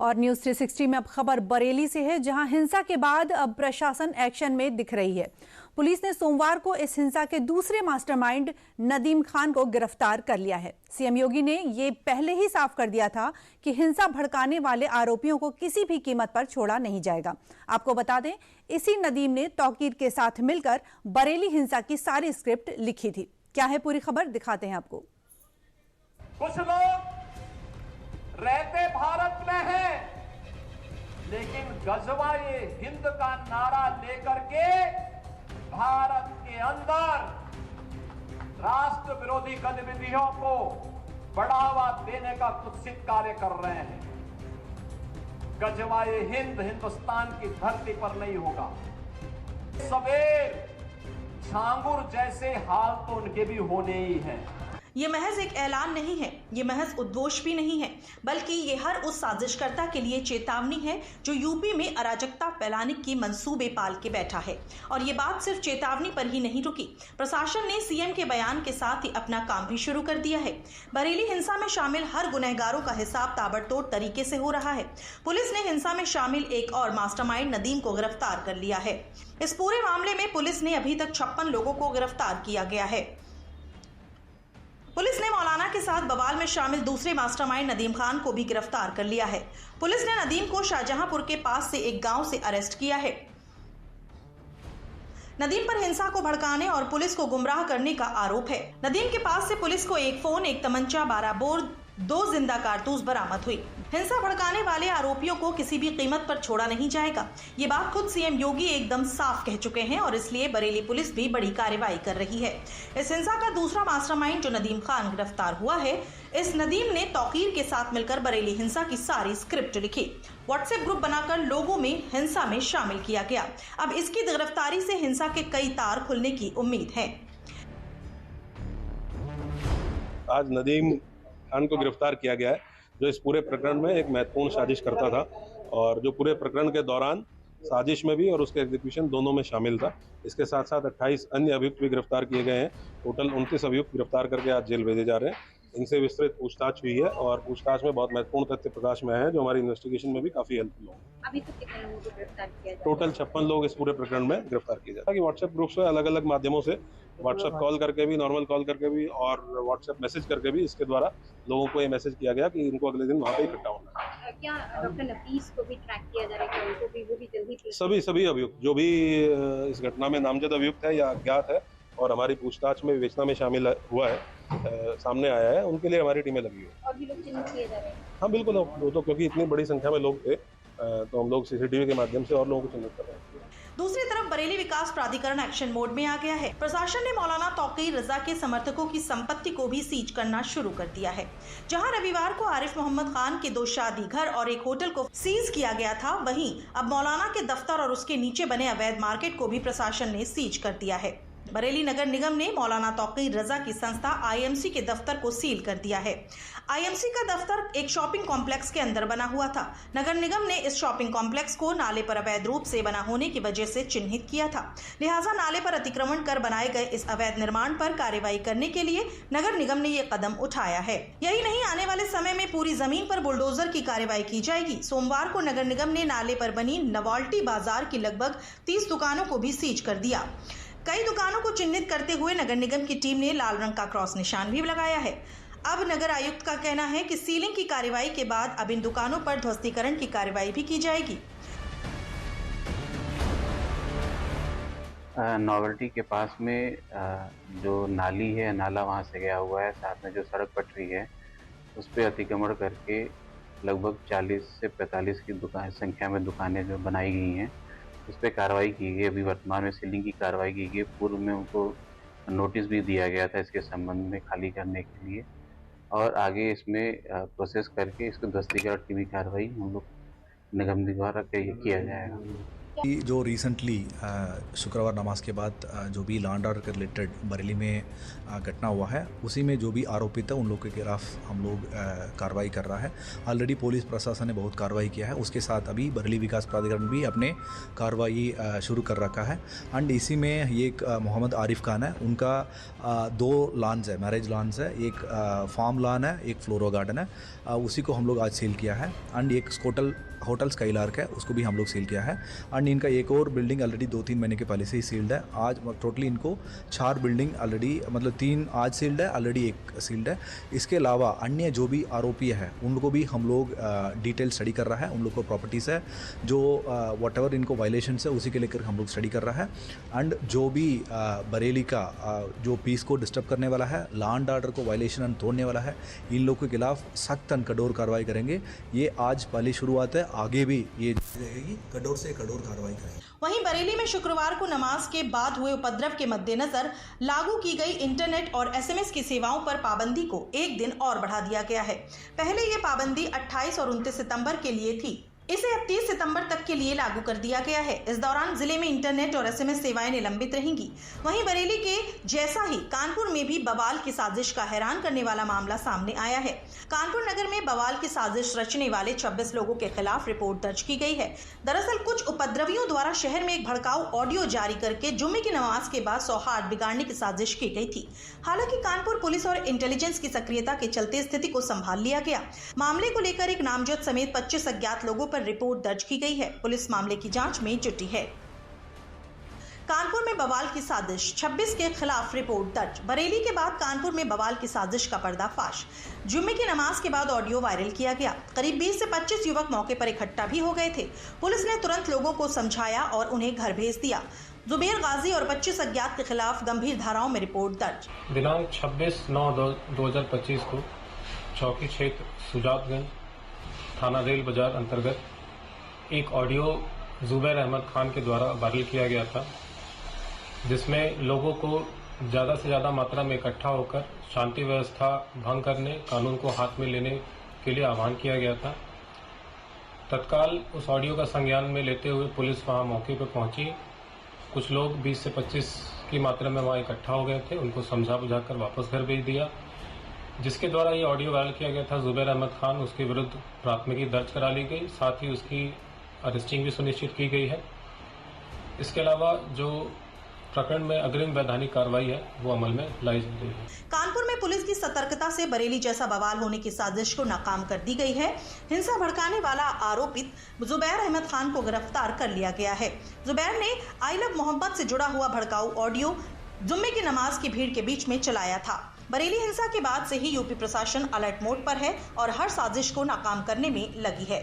और न्यूज़ 360 में अब खबर बरेली से है, जहां हिंसा के बाद अब प्रशासन एक्शन में दिख रही है। पुलिस ने सोमवार को इस हिंसा के दूसरे मास्टरमाइंड नदीम खान को गिरफ्तार कर लिया है। सीएम योगी ने ये पहले ही साफ कर दिया था कि हिंसा भड़काने वाले आरोपियों को किसी भी कीमत पर छोड़ा नहीं जाएगा। आपको बता दें, इसी नदीम ने तौकीर के साथ मिलकर बरेली हिंसा की सारी स्क्रिप्ट लिखी थी। क्या है पूरी खबर, दिखाते हैं आपको। कुछ लोग रहते भारत में हैं, लेकिन गजवाए हिंद का नारा लेकर के भारत के अंदर राष्ट्र विरोधी गतिविधियों को बढ़ावा देने का कुत्सित कार्य कर रहे हैं। गजवाए हिंद हिंदुस्तान की धरती पर नहीं होगा। सवेर झांगुर जैसे हाल तो उनके भी होने ही हैं। ये महज एक ऐलान नहीं है, ये महज उद्घोष भी नहीं है, बल्कि ये हर उस साजिशकर्ता के लिए चेतावनी है जो यूपी में अराजकता फैलाने की मंसूबे पाल के बैठा है। और ये बात सिर्फ चेतावनी पर ही नहीं रुकी। प्रशासन ने सीएम के बयान के साथ ही अपना काम भी शुरू कर दिया है। बरेली हिंसा में शामिल हर गुनहगारों का हिसाब ताबड़तोड़ तरीके से हो रहा है। पुलिस ने हिंसा में शामिल एक और मास्टरमाइंड नदीम को गिरफ्तार कर लिया है। इस पूरे मामले में पुलिस ने अभी तक 56 लोगों को गिरफ्तार किया गया है। पुलिस ने मौलाना के साथ बवाल में शामिल दूसरे मास्टरमाइंड नदीम खान को भी गिरफ्तार कर लिया है। पुलिस ने नदीम को शाहजहांपुर के पास से एक गांव से अरेस्ट किया है। नदीम पर हिंसा को भड़काने और पुलिस को गुमराह करने का आरोप है। नदीम के पास से पुलिस को एक फोन, एक तमंचा, 12 बोर, 2 जिंदा कारतूस बरामद हुई। हिंसा भड़काने वाले आरोपियों को किसी भी कीमत पर छोड़ा नहीं जाएगा। ये बात खुद सीएम योगी एकदम साफ कह चुके हैं और इसलिए बरेली पुलिस भी बड़ी कार्रवाई कर रही है। इस हिंसा का दूसरा मास्टरमाइंड जो नदीम खान गिरफ्तार हुआ है, इस नदीम ने तौकीर के साथ मिलकर बरेली हिंसा की सारी स्क्रिप्ट लिखी। व्हाट्सएप ग्रुप बनाकर लोगों में हिंसा में शामिल किया गया। अब इसकी गिरफ्तारी से हिंसा के कई तार खुलने की उम्मीद है। आज नदीम खान को गिरफ्तार किया गया है, जो इस पूरे प्रकरण में एक महत्वपूर्ण साजिश करता था और जो पूरे प्रकरण के दौरान साजिश में भी और उसके एग्जीक्यूशन दोनों में शामिल था। इसके साथ साथ 28 अन्य अभियुक्त भी गिरफ्तार किए गए हैं। टोटल 29 अभियुक्त गिरफ्तार करके आज जेल भेजे जा रहे हैं। इनसे विस्तृत पूछताछ हुई है और पूछताछ में बहुत महत्वपूर्ण तथ्य प्रकाश में है, जो हमारी इन्वेस्टिगेशन में भी काफी हेल्पफुल होंगे। अभी तक कितने लोगों को गिरफ्तार किया जाए? टोटल 56 लोग इस पूरे प्रकरण में गिरफ्तार किए जाए। व्हाट्सएप ग्रुप से अलग अलग माध्यमों से व्हाट्सएप कॉल करके भी, नॉर्मल कॉल करके भी और व्हाट्सएप मैसेज करके भी इसके द्वारा लोगों को ये मैसेज किया गया कि इनको अगले दिन वहाँ पे इकट्ठा होना है। क्या डॉक्टर नफीस को भी ट्रैक किया जा रहा है? उनको भी वो भी जल्दी सभी अभियुक्त जो भी इस घटना में नामजद अभियुक्त है या अज्ञात है और हमारी पूछताछ में विवेचना में शामिल हुआ है, सामने आया है, उनके लिए हमारी टीमें लगी हुई है। और भी लोग चिन्हित किए जा रहे हैं? हाँ बिल्कुल, वो तो क्योंकि इतनी बड़ी संख्या में लोग थे तो हम लोग सीसीटीवी के माध्यम से और लोगों को चिन्हित कर रहे हैं। दूसरी तरफ बरेली विकास प्राधिकरण एक्शन मोड में आ गया है। प्रशासन ने मौलाना तौकीर रजा के समर्थकों की संपत्ति को भी सीज करना शुरू कर दिया है। जहां रविवार को आरिफ मोहम्मद खान के 2 शादी घर और एक होटल को सीज किया गया था, वहीं अब मौलाना के दफ्तर और उसके नीचे बने अवैध मार्केट को भी प्रशासन ने सीज कर दिया है। बरेली नगर निगम ने मौलाना तौकीर रजा की संस्था आईएमसी के दफ्तर को सील कर दिया है। आईएमसी का दफ्तर एक शॉपिंग कॉम्प्लेक्स के अंदर बना हुआ था। नगर निगम ने इस शॉपिंग कॉम्प्लेक्स को नाले पर अवैध रूप से बना होने की वजह से चिन्हित किया था। लिहाजा नाले पर अतिक्रमण कर बनाए गए इस अवैध निर्माण पर कार्रवाई करने के लिए नगर निगम ने ये कदम उठाया है। यही नहीं, आने वाले समय में पूरी जमीन पर बुलडोजर की कार्रवाई की जाएगी। सोमवार को नगर निगम ने नाले पर बनी नवाल्टी बाजार की लगभग 30 दुकानों को भी सीज कर दिया। कई दुकानों को चिन्हित करते हुए नगर निगम की टीम ने लाल रंग का क्रॉस निशान भी लगाया है। अब नगर आयुक्त का कहना है कि सीलिंग की कार्रवाई के बाद अब इन दुकानों पर ध्वस्तीकरण की कार्रवाई भी की जाएगी। नॉवेल्टी के पास में जो नाली है, नाला वहाँ से गया हुआ है, साथ में जो सड़क पटरी है उस पर अतिक्रमण करके लगभग 40 से 45 की संख्या में दुकानें जो बनाई गई हैं उस पर कार्रवाई की गई। अभी वर्तमान में सीलिंग की कार्रवाई की गई। पूर्व में उनको नोटिस भी दिया गया था इसके संबंध में खाली करने के लिए, और आगे इसमें प्रोसेस करके इसको ध्वस्तीकरण की भी कार्रवाई हम लोग निगम द्वारा किया जाएगा। जो रिसेंटली शुक्रवार नमाज के बाद जो भी लैंड ऑर्डर के रिलेटेड बरेली में घटना हुआ है, उसी में जो भी आरोपित है उन लोगों के खिलाफ हम लोग कार्रवाई कर रहा है। ऑलरेडी पुलिस प्रशासन ने बहुत कार्रवाई किया है, उसके साथ अभी बरेली विकास प्राधिकरण भी अपने कार्रवाई शुरू कर रखा है। एंड इसी में एक मोहम्मद आरिफ खान है, उनका 2 लॉन्स है, मैरिज लॉन्स है, एक फार्म लॉन है, एक फ्लोरो गार्डन है, उसी को हम लोग आज सील किया है। एंड एक होटल स्काईलार्क है, उसको भी हम लोग सील किया है। एंड इनका एक और बिल्डिंग ऑलरेडी 2-3 महीने के पहले से ही सील्ड है। आज टोटली इनको 4 बिल्डिंग ऑलरेडी, मतलब 3 आज सील्ड है, ऑलरेडी 1 सील्ड है। इसके अलावा अन्य जो भी आरोपी है उन लोगों को भी हम लोग डिटेल स्टडी कर रहा है। उन लोग को प्रॉपर्टीज़ है जो व्हाटएवर इनको वायलेशन है उसी के लेकर हम लोग स्टडी कर रहा है। एंड जो भी बरेली का जो पीस को डिस्टर्ब करने वाला है, लैंड ऑर्डर को वायलेशन तोड़ने वाला है, इन लोगों के खिलाफ सख्त और कठोर कार्रवाई करेंगे। ये आज पहली शुरुआत है, आगे भी ये रहेगी, कठोर से कठोर कार्रवाई करेंगे। वहीं बरेली में शुक्रवार को नमाज के बाद हुए उपद्रव के मद्देनजर लागू की गई इंटरनेट और एसएमएस की सेवाओं पर पाबंदी को 1 दिन और बढ़ा दिया गया है। पहले ये पाबंदी 28 और 29 सितंबर के लिए थी, इसे अब 30 सितंबर तक के लिए लागू कर दिया गया है। इस दौरान जिले में इंटरनेट और एसएमएस सेवाएं निलंबित रहेंगी। वहीं बरेली के जैसा ही कानपुर में भी बवाल की साजिश का हैरान करने वाला मामला सामने आया है। कानपुर नगर में बवाल की साजिश रचने वाले 26 लोगों के खिलाफ रिपोर्ट दर्ज की गई है। दरअसल कुछ उपद्रवियों द्वारा शहर में एक भड़काऊ ऑडियो जारी करके जुम्मे की नमाज के बाद सौहार्द बिगाड़ने की साजिश की गई थी। हालांकि कानपुर पुलिस और इंटेलिजेंस की सक्रियता के चलते स्थिति को संभाल लिया गया। मामले को लेकर एक नामजद समेत 25 अज्ञात लोगों पर रिपोर्ट दर्ज की गई है। पुलिस मामले की जांच में जुटी है। कानपुर में बवाल की साजिश, 26 के खिलाफ रिपोर्ट दर्ज। बरेली के बाद कानपुर में बवाल की साजिश का पर्दाफाश। जुम्मे की नमाज के बाद ऑडियो वायरल किया गया। करीब 20 से 25 युवक मौके पर इकट्ठा भी हो गए थे। पुलिस ने तुरंत लोगों को समझाया और उन्हें घर भेज दिया। जुबेर गाजी और 25 अज्ञात के खिलाफ गंभीर धाराओं में रिपोर्ट दर्ज। दिनांक 26/9/2025 को चौकी क्षेत्र सुजातगंज थाना रेल बाजार अंतर्गत एक ऑडियो जुबैर अहमद खान के द्वारा वायरल किया गया था, जिसमें लोगों को ज़्यादा से ज़्यादा मात्रा में इकट्ठा होकर शांति व्यवस्था भंग करने, कानून को हाथ में लेने के लिए आह्वान किया गया था। तत्काल उस ऑडियो का संज्ञान में लेते हुए पुलिस वहां मौके पर पहुंची। कुछ लोग 20 से 25 की मात्रा में वहां इकट्ठा हो गए थे, उनको समझा बुझाकर वापस घर भेज दिया। जिसके द्वारा ये ऑडियो वायरल किया गया था जुबैर अहमद खान, उसके विरुद्ध प्राथमिकी दर्ज करा ली गई, साथ ही उसकी अरेस्टिंग भी सुनिश्चित की गई है। इसके अलावा जो प्रकरण में अग्रिम वैधानिक कार्रवाई है वो अमल में लाई जा रही है। कानपुर में पुलिस की सतर्कता से बरेली जैसा बवाल होने की साजिश को नाकाम कर दी गई है। हिंसा भड़काने वाला आरोपित जुबैर अहमद खान को गिरफ्तार कर लिया गया है। जुबैर ने आई लव मोहम्मद से जुड़ा हुआ भड़काऊ ऑडियो जुम्मे की नमाज की भीड़ के बीच में चलाया था। बरेली हिंसा के बाद से ही यूपी प्रशासन अलर्ट मोड पर है और हर साजिश को नाकाम करने में लगी है।